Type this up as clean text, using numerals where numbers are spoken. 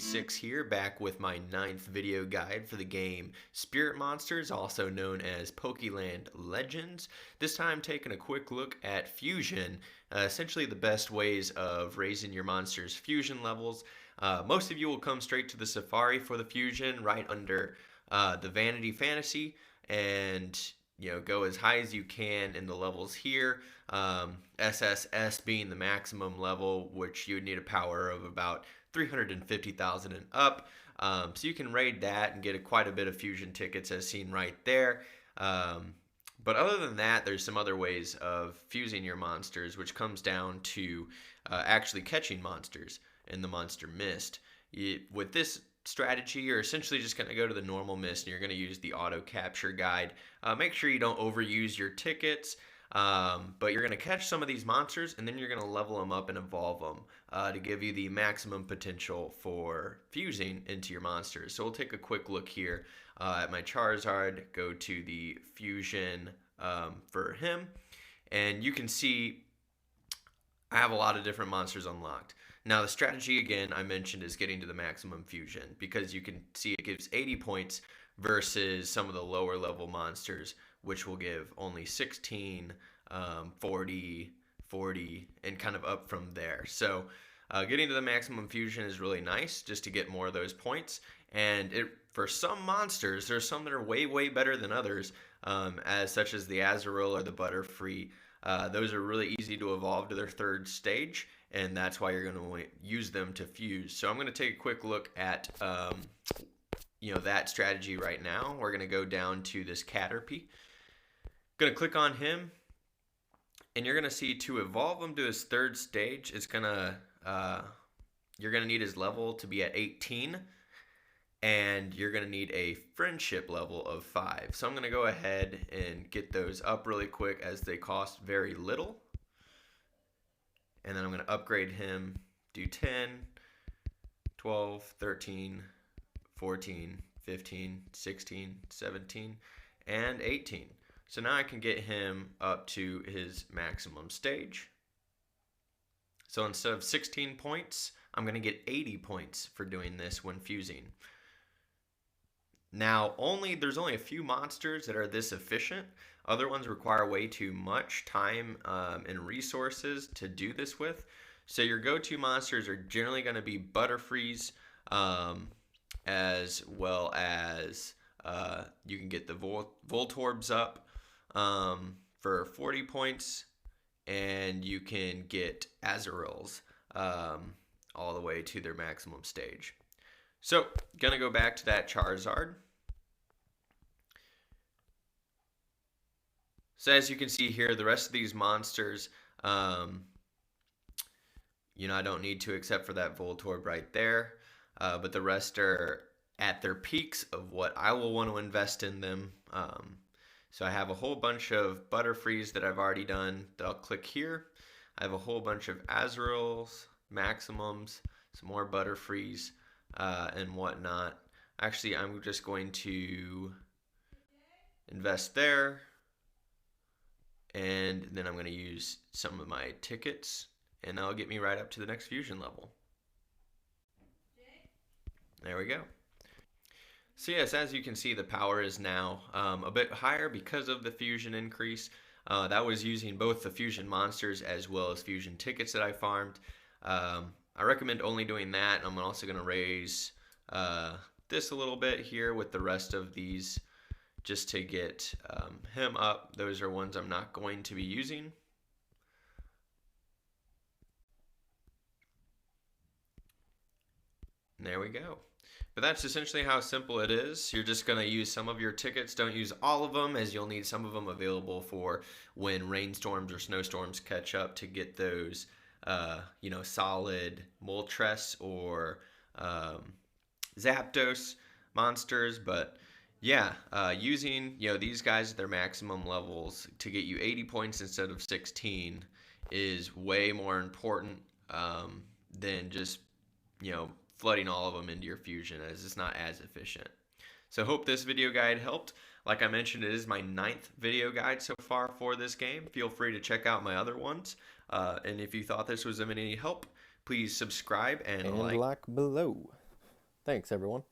Day 6 here, back with my 9th video guide for the game Spirit Monsters, also known as Pokeland Legends. This time taking a quick look at fusion, essentially the best ways of raising your monster's fusion levels. Most of you will come straight to the Safari for the fusion, right under the Vanity Fantasy, and go as high as you can in the levels here. SSS being the maximum level, which you would need a power of about 350,000 and up. So you can raid that and get quite a bit of fusion tickets as seen right there. But other than that, there's some other ways of fusing your monsters, which comes down to actually catching monsters in the monster Myst. With this strategy, you're essentially just going to go to the normal Myst and you're going to use the auto capture guide. Make sure you don't overuse your tickets. But you're going to catch some of these monsters and then you're going to level them up and evolve them to give you the maximum potential for fusing into your monsters. So we'll take a quick look here at my Charizard, go to the fusion for him, and you can see I have a lot of different monsters unlocked. Now the strategy again I mentioned is getting to the maximum fusion, because you can see it gives 80 points versus some of the lower level monsters, which will give only 16, 40, and kind of up from there. So getting to the maximum fusion is really nice just to get more of those points. And for some monsters, there's some that are way better than others, such as the Azurill or the Butterfree. Those are really easy to evolve to their third stage, and that's why you're going to use them to fuse. So I'm going to take a quick look at that strategy right now. We're going to go down to this Caterpie. Going to click on him, and you're going to see to evolve him to his third stage, you're going to need his level to be at 18, and you're going to need a friendship level of 5. So I'm going to go ahead and get those up really quick as they cost very little. And then I'm going to upgrade him, do 10, 12, 13, 14, 15, 16, 17, and 18. So now I can get him up to his maximum stage. So instead of 16 points, I'm going to get 80 points for doing this when fusing. Now, there's only a few monsters that are this efficient. Other ones require way too much time and resources to do this with. So your go-to monsters are generally going to be Butterfrees, as well as you can get the Voltorbs up for 40 points, and you can get Azurills all the way to their maximum stage. So, gonna go back to that Charizard. So as you can see here, the rest of these monsters, I don't need to except for that Voltorb right there. But the rest are at their peaks of what I will want to invest in them. So I have a whole bunch of Butterfrees that I've already done that I'll click here. I have a whole bunch of Azurills, Maximums, some more Butterfrees, and whatnot. Actually, I'm just going to invest there. And then I'm going to use some of my tickets, and that'll get me right up to the next fusion level. There we go. So yes, as you can see, the power is now a bit higher because of the fusion increase. That was using both the fusion monsters as well as fusion tickets that I farmed. I recommend only doing that. I'm also going to raise this a little bit here with the rest of these just to get him up. Those are ones I'm not going to be using. And there we go. But that's essentially how simple it is. You're just going to use some of your tickets. Don't use all of them, as you'll need some of them available for when rainstorms or snowstorms catch up to get those, solid Moltres or Zapdos monsters. But yeah, using these guys at their maximum levels to get you 80 points instead of 16 is way more important than just flooding all of them into your fusion, as it's not as efficient. So hope this video guide helped. Like I mentioned, it is my 9th video guide so far for this game. Feel free to check out my other ones. And if you thought this was of any help, please subscribe and like below. Thanks, everyone.